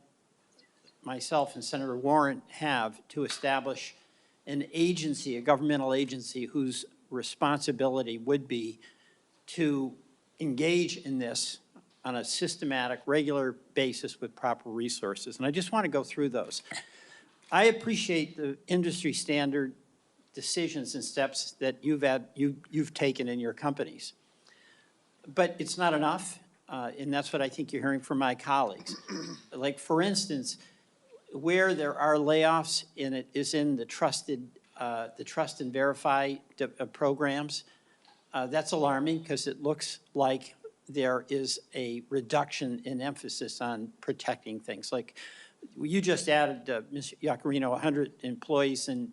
myself, and Senator Warren have to establish an agency, a governmental agency, whose responsibility would be to engage in this on a systematic, regular basis with proper resources. And I just want to go through those. I appreciate the industry standard decisions and steps that you've taken in your companies. But it's not enough, and that's what I think you're hearing from my colleagues. Like, for instance, where there are layoffs in it is in the Trust and Verify programs. That's alarming because it looks like there is a reduction in emphasis on protecting things. Like, you just added, Ms. Iacarino, 100 employees in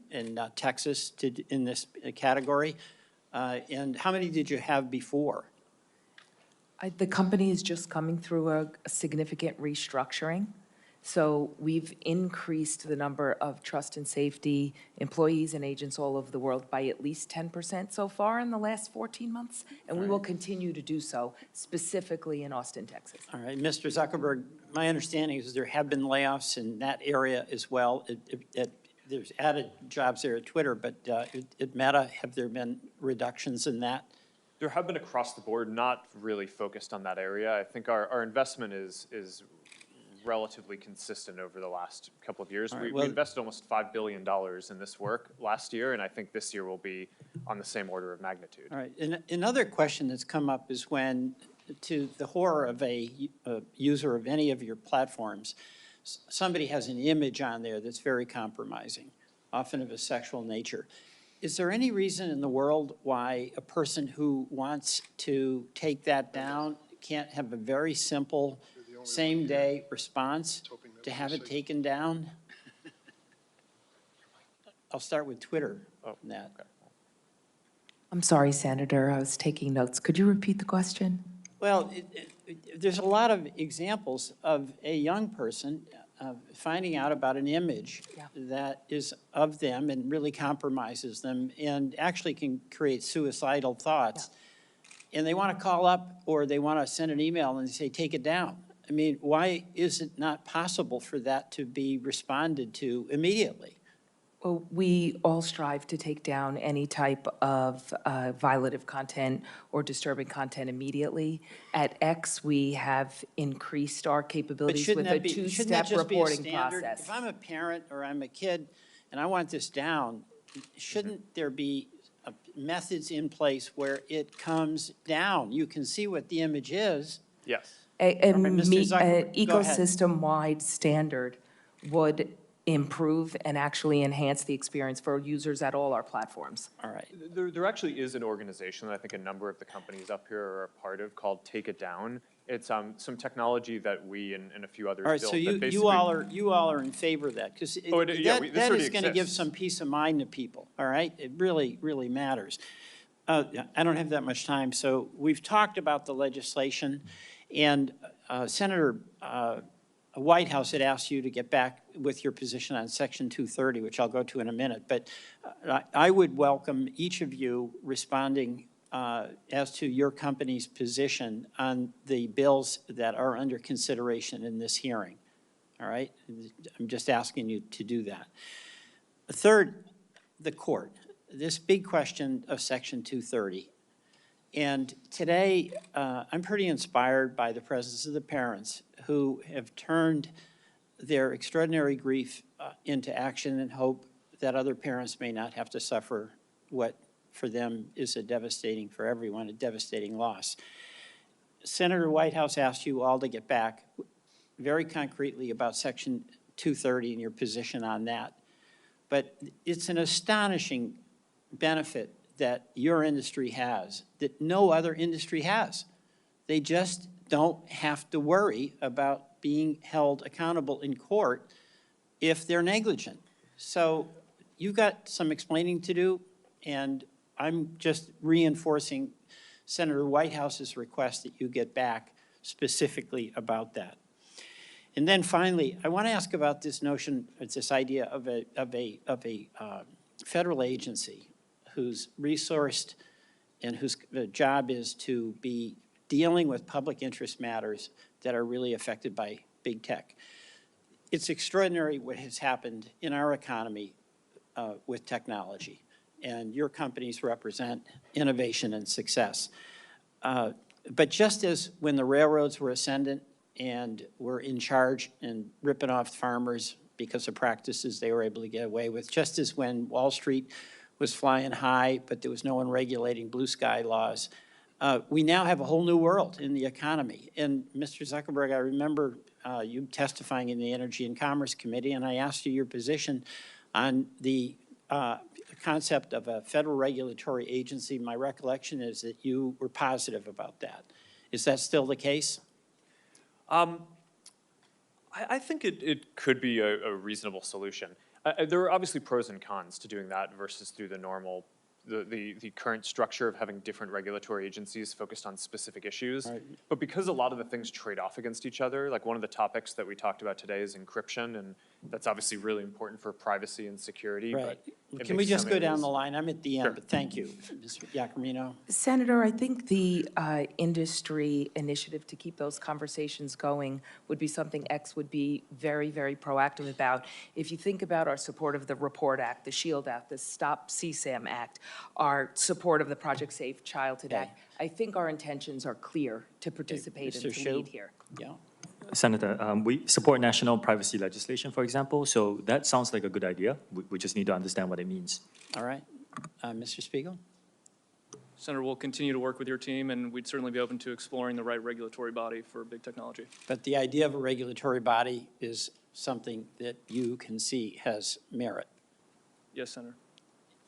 Texas in this category. And how many did you have before? The company is just coming through a significant restructuring. So we've increased the number of trust and safety employees and agents all over the world by at least 10% so far in the last 14 months, and we will continue to do so, specifically in Austin, Texas. All right, Mr. Zuckerberg, my understanding is there have been layoffs in that area as well. There's added jobs there at Twitter, but at Meta, have there been reductions in that? There have been across the board, not really focused on that area. I think our investment is relatively consistent over the last couple of years. All right, We well- invested almost $5 billion in this work last year, and I think this year will be on the same order of magnitude. All right, and another question that's come up is when, to the horror of a user of any of your platforms, somebody has an image on there that's very compromising, often of a sexual nature. Is there any reason in the world why a person who wants to take that down can't have a very simple same-day response to have it taken down? I'll start with Twitter on that. I'm sorry, Senator, I was taking notes. Could you repeat the question? Well, there's a lot of examples of a young person finding out about an image that is of them and really compromises them and actually can create suicidal thoughts. And they want to call up or they want to send an email and say, take it down. I mean, why is it not possible for that to be responded to immediately? Well, we all strive to take down any type of violative content or disturbing content immediately. At X, we have increased our But capabilities shouldn't with a that be, shouldn't that two-step just be a reporting standard? process. If I'm a parent or I'm a kid and I want this down, shouldn't there be methods in place where it comes down? You can see what the image is. Yes. An Mr. Zuckerberg, go ahead. ecosystem-wide standard would improve and actually enhance the experience for users at all our platforms. All right. There actually is an organization that I think a number of the companies up here are a part of called Take It Down. It's some technology that we and a few others All right, built. so that you basically- all are in favor of that, because this that already is going to give exists. some peace of mind to people, all right? It really, really matters. I don't have that much time, so we've talked about the legislation, and Senator Whitehouse had asked you to get back with your position on Section 230, which I'll go to in a minute, but I would welcome each of you responding as to your company's position on the bills that are under consideration in this hearing, all right? I'm just asking you to do that. Third, the court. This big question of Section 230. And today, I'm pretty inspired by the presence of the parents who have turned their extraordinary grief into action and hope that other parents may not have to suffer what for them is a devastating, for everyone, a devastating loss. Senator Whitehouse asked you all to get back very concretely about Section 230 and your position on that. But it's an astonishing benefit that your industry has that no other industry has. They just don't have to worry about being held accountable in court if they're negligent. So you've got some explaining to do, and I'm just reinforcing Senator Whitehouse's request that you get back specifically about that. And then finally, I want to ask about this notion, this idea of a federal agency who's resourced and whose job is to be dealing with public interest matters that are really affected by big tech. It's extraordinary what has happened in our economy with technology, and your companies represent innovation and success. But just as when the railroads were ascendant and were in charge and ripping off farmers because of practices they were able to get away with, just as when Wall Street was flying high, but there was no one regulating blue sky laws. We now have a whole new world in the economy. And Mr. Zuckerberg, I remember you testifying in the Energy and Commerce Committee, and I asked you your position on the concept of a federal regulatory agency. My recollection is that you were positive about that. Is that still the case? I think it could be a reasonable solution. There are obviously pros and cons to doing that versus through the normal, the current structure of having different regulatory agencies focused on specific issues. Right. But because a lot of the things trade off against each other, like one of the topics that we talked about today is encryption, and that's obviously really important for privacy and security. Right. Can we just some go down areas- the line? I'm at the end, Sure. but thank you, Mr. Iacomino. Senator, I think the industry initiative to keep those conversations going would be something X would be very, very proactive about. If you think about our support of the REPORT Act, the SHIELD Act, the Stop CSAM Act, our support of the Project Safe Childhood Okay. Act, I think our intentions are clear to participate and Mr. to Shu? lead here. Yeah. Senator, we support national privacy legislation, for example, so that sounds like a good idea. We just need to understand what it means. All right. Mr. Spiegel? Senator, we'll continue to work with your team, and we'd certainly be open to exploring the right regulatory body for big technology. But the idea of a regulatory body is something that you can see has merit. Yes, Senator.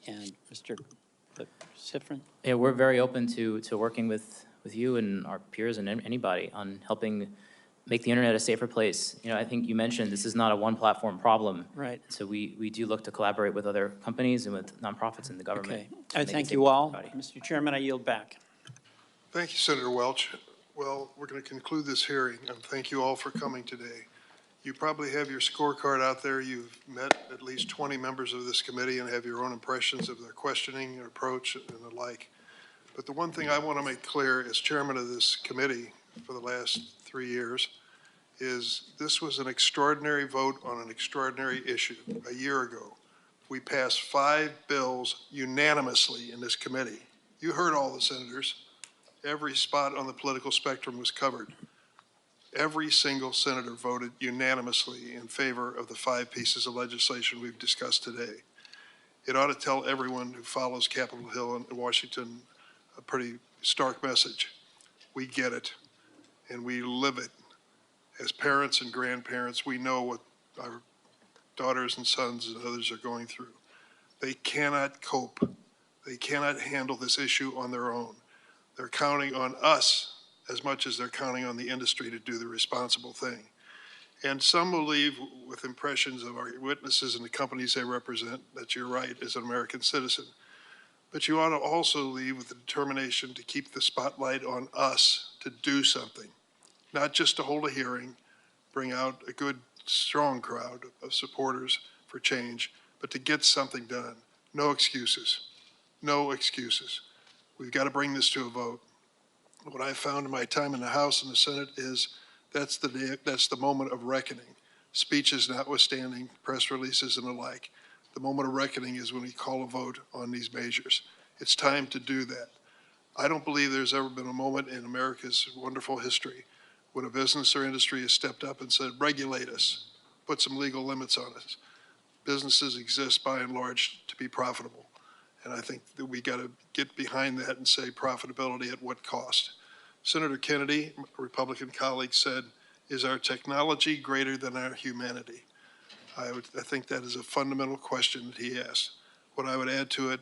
And Mr. Sifrin? Yeah, we're very open to working with you and our peers and anybody on helping make the internet a safer place. You know, I think you mentioned this is not a one-platform problem. Right. So we do look to collaborate with other companies and with nonprofits in the government. Okay. to I make it thank safer you for all. everybody. Mr. Chairman, I yield back. Thank you, Senator Welch. Well, we're going to conclude this hearing, and thank you all for coming today. You probably have your scorecard out there. You've met at least 20 members of this committee and have your own impressions of their questioning and approach and the like. But the one thing I want to make clear as chairman of this committee for the last 3 years is this was an extraordinary vote on an extraordinary issue. A year ago, we passed 5 bills unanimously in this committee. You heard all the senators. Every spot on the political spectrum was covered. Every single senator voted unanimously in favor of the 5 pieces of legislation we've discussed today. It ought to tell everyone who follows Capitol Hill and Washington a pretty stark message. We get it, and we live it. As parents and grandparents, we know what our daughters and sons and others are going through. They cannot cope. They cannot handle this issue on their own. They're counting on us as much as they're counting on the industry to do the responsible thing. And some will leave with impressions of our witnesses and the companies they represent that you're right as an American citizen. But you ought to also leave with the determination to keep the spotlight on us to do something, not just to hold a hearing, bring out a good, strong crowd of supporters for change, but to get something done. No excuses. No excuses. We've got to bring this to a vote. What I found in my time in the House and the Senate is that's the moment of reckoning. Speeches notwithstanding, press releases and the like. The moment of reckoning is when we call a vote on these measures. It's time to do that. I don't believe there's ever been a moment in America's wonderful history when a business or industry has stepped up and said, regulate us, put some legal limits on us. Businesses exist by and large to be profitable. And I think that we got to get behind that and say profitability at what cost. Senator Kennedy, a Republican colleague, said, is our technology greater than our humanity? I think that is a fundamental question that he asked. What I would add to it,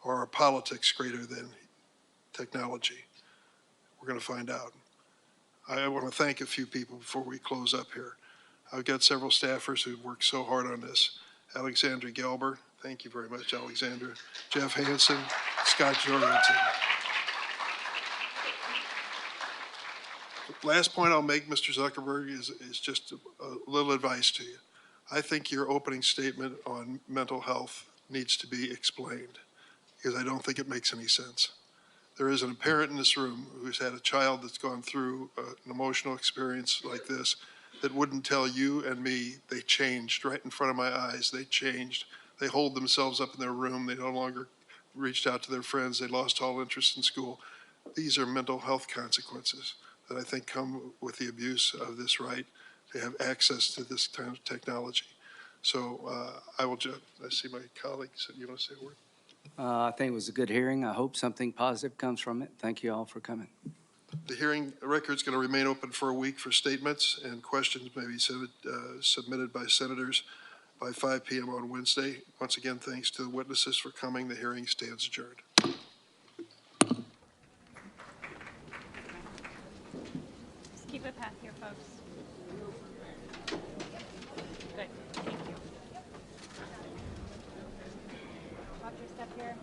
are our politics greater than technology? We're going to find out. I want to thank a few people before we close up here. I've got several staffers who've worked so hard on this. Alexandra Gelber, thank you very much, Alexandra. Jeff Hansen, Scott Jorgensen. Last point I'll make, Mr. Zuckerberg, is just a little advice to you. I think your opening statement on mental health needs to be explained because I don't think it makes any sense. There isn't a parent in this room who's had a child that's gone through an emotional experience like this that wouldn't tell you and me they changed right in front of my eyes. They changed. They hold themselves up in their room. They no longer reached out to their friends. They lost all interest in school. These are mental health consequences that I think come with the abuse of this right to have access to this kind of technology. So I see my colleagues. You want to say a word? I think it was a good hearing. I hope something positive comes from it. Thank you all for coming. The hearing record's going to remain open for a week for statements, and questions may be submitted by senators by 5 p.m. on Wednesday. Once again, thanks to the witnesses for coming. The hearing stands adjourned. Just keep a path here, folks. Good, thank you. Watch your step here.